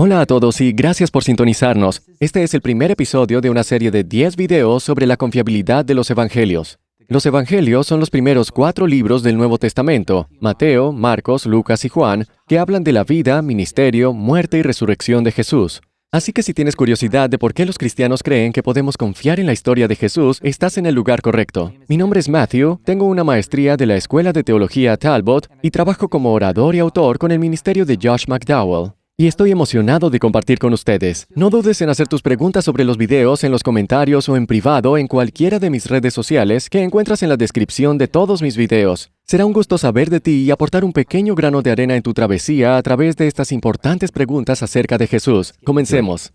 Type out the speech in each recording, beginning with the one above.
Hola a todos y gracias por sintonizarnos. Este es el primer episodio de una serie de 10 videos sobre la confiabilidad de los Evangelios. Los Evangelios son los primeros 4 libros del Nuevo Testamento, Mateo, Marcos, Lucas y Juan, que hablan de la vida, ministerio, muerte y resurrección de Jesús. Así que si tienes curiosidad de por qué los cristianos creen que podemos confiar en la historia de Jesús, estás en el lugar correcto. Mi nombre es Matthew, tengo una maestría de la Escuela de Teología Talbot y trabajo como orador y autor con el ministerio de Josh McDowell. Y estoy emocionado de compartir con ustedes. No dudes en hacer tus preguntas sobre los videos en los comentarios o en privado en cualquiera de mis redes sociales que encuentras en la descripción de todos mis videos. Será un gusto saber de ti y aportar un pequeño grano de arena en tu travesía a través de estas importantes preguntas acerca de Jesús. Comencemos.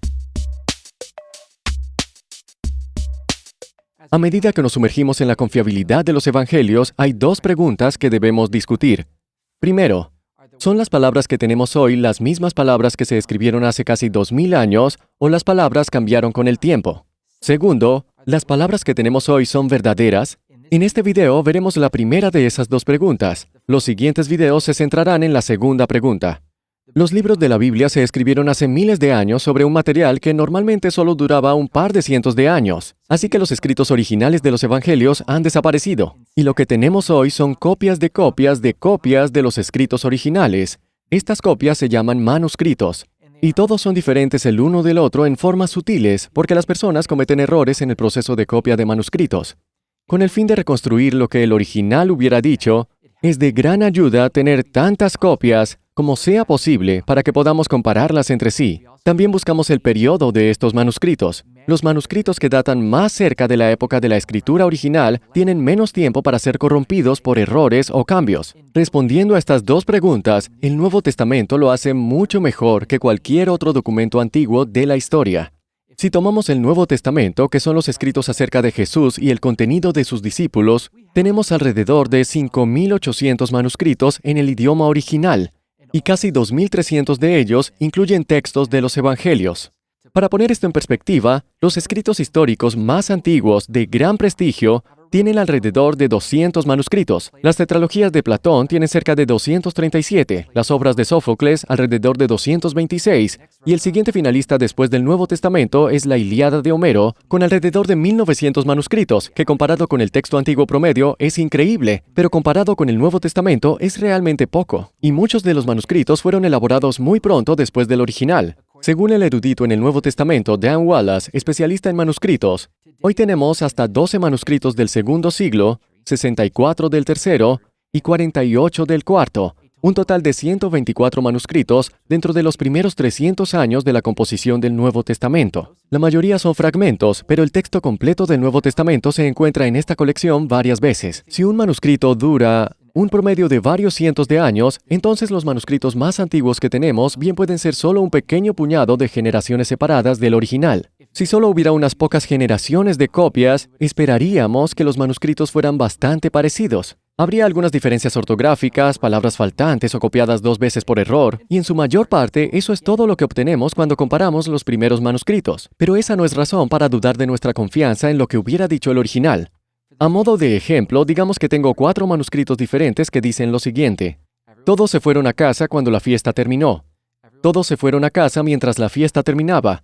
A medida que nos sumergimos en la confiabilidad de los Evangelios, hay 2 preguntas que debemos discutir. Primero, ¿son las palabras que tenemos hoy las mismas palabras que se escribieron hace casi 2000 años o las palabras cambiaron con el tiempo? Segundo, ¿las palabras que tenemos hoy son verdaderas? En este video veremos la primera de esas 2 preguntas. Los siguientes videos se centrarán en la segunda pregunta. Los libros de la Biblia se escribieron hace miles de años sobre un material que normalmente solo duraba un par de cientos de años. Así que los escritos originales de los Evangelios han desaparecido. Y lo que tenemos hoy son copias de copias de copias de los escritos originales. Estas copias se llaman manuscritos. Y todos son diferentes el uno del otro en formas sutiles, porque las personas cometen errores en el proceso de copia de manuscritos. Con el fin de reconstruir lo que el original hubiera dicho, es de gran ayuda tener tantas copias como sea posible para que podamos compararlas entre sí. También buscamos el periodo de estos manuscritos. Los manuscritos que datan más cerca de la época de la escritura original tienen menos tiempo para ser corrompidos por errores o cambios. Respondiendo a estas 2 preguntas, el Nuevo Testamento lo hace mucho mejor que cualquier otro documento antiguo de la historia. Si tomamos el Nuevo Testamento, que son los escritos acerca de Jesús y el contenido de sus discípulos, tenemos alrededor de 5.800 manuscritos en el idioma original, y casi 2.300 de ellos incluyen textos de los Evangelios. Para poner esto en perspectiva, los escritos históricos más antiguos de gran prestigio tienen alrededor de 200 manuscritos. Las tetralogías de Platón tienen cerca de 237, las obras de Sófocles alrededor de 226, y el siguiente finalista después del Nuevo Testamento es la Ilíada de Homero, con alrededor de 1.900 manuscritos, que comparado con el texto antiguo promedio es increíble, pero comparado con el Nuevo Testamento es realmente poco. Y muchos de los manuscritos fueron elaborados muy pronto después del original. Según el erudito en el Nuevo Testamento, Dan Wallace, especialista en manuscritos, hoy tenemos hasta 12 manuscritos del segundo siglo, 64 del tercero y 48 del cuarto, un total de 124 manuscritos dentro de los primeros 300 años de la composición del Nuevo Testamento. La mayoría son fragmentos, pero el texto completo del Nuevo Testamento se encuentra en esta colección varias veces. Si un manuscrito dura un promedio de varios cientos de años, entonces los manuscritos más antiguos que tenemos bien pueden ser solo un pequeño puñado de generaciones separadas del original. Si solo hubiera unas pocas generaciones de copias, esperaríamos que los manuscritos fueran bastante parecidos. Habría algunas diferencias ortográficas, palabras faltantes o copiadas 2 veces por error, y en su mayor parte eso es todo lo que obtenemos cuando comparamos los primeros manuscritos. Pero esa no es razón para dudar de nuestra confianza en lo que hubiera dicho el original. A modo de ejemplo, digamos que tengo 4 manuscritos diferentes que dicen lo siguiente: todos se fueron a casa cuando la fiesta terminó. Todos se fueron a casa mientras la fiesta terminaba.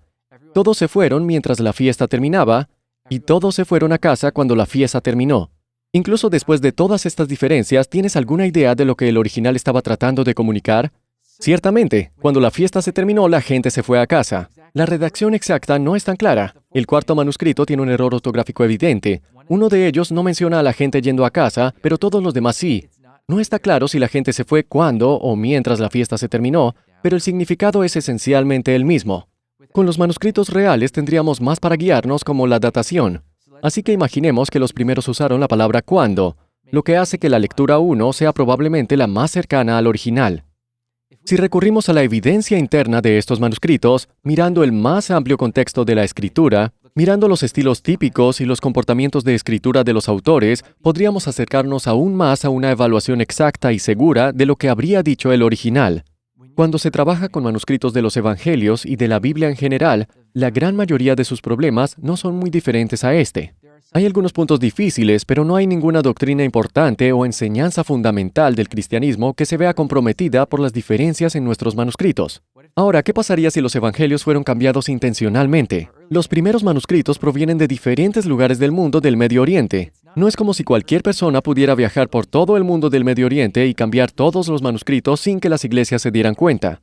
Todos se fueron mientras la fiesta terminaba. Y todos se fueron a casa cuando la fiesta terminó. Incluso después de todas estas diferencias, ¿tienes alguna idea de lo que el original estaba tratando de comunicar? Ciertamente, cuando la fiesta se terminó, la gente se fue a casa. La redacción exacta no es tan clara. El cuarto manuscrito tiene un error ortográfico evidente. Uno de ellos no menciona a la gente yendo a casa, pero todos los demás sí. No está claro si la gente se fue cuando o mientras la fiesta se terminó, pero el significado es esencialmente el mismo. Con los manuscritos reales tendríamos más para guiarnos, como la datación. Así que imaginemos que los primeros usaron la palabra cuando, lo que hace que la lectura 1 sea probablemente la más cercana al original. Si recurrimos a la evidencia interna de estos manuscritos, mirando el más amplio contexto de la escritura, mirando los estilos típicos y los comportamientos de escritura de los autores, podríamos acercarnos aún más a una evaluación exacta y segura de lo que habría dicho el original. Cuando se trabaja con manuscritos de los Evangelios y de la Biblia en general, la gran mayoría de sus problemas no son muy diferentes a este. Hay algunos puntos difíciles, pero no hay ninguna doctrina importante o enseñanza fundamental del cristianismo que se vea comprometida por las diferencias en nuestros manuscritos. Ahora, ¿qué pasaría si los evangelios fueron cambiados intencionalmente? Los primeros manuscritos provienen de diferentes lugares del mundo del Medio Oriente. No es como si cualquier persona pudiera viajar por todo el mundo del Medio Oriente y cambiar todos los manuscritos sin que las iglesias se dieran cuenta.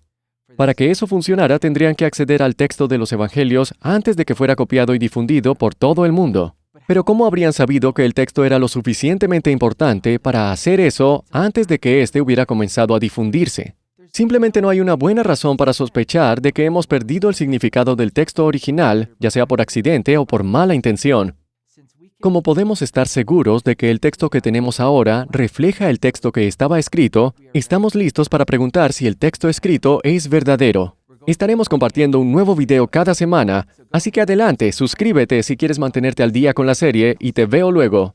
Para que eso funcionara, tendrían que acceder al texto de los evangelios antes de que fuera copiado y difundido por todo el mundo. Pero ¿cómo habrían sabido que el texto era lo suficientemente importante para hacer eso antes de que éste hubiera comenzado a difundirse? Simplemente no hay una buena razón para sospechar de que hemos perdido el significado del texto original, ya sea por accidente o por mala intención. Como podemos estar seguros de que el texto que tenemos ahora refleja el texto que estaba escrito, estamos listos para preguntar si el texto escrito es verdadero. Estaremos compartiendo un nuevo video cada semana, así que adelante, suscríbete si quieres mantenerte al día con la serie y te veo luego.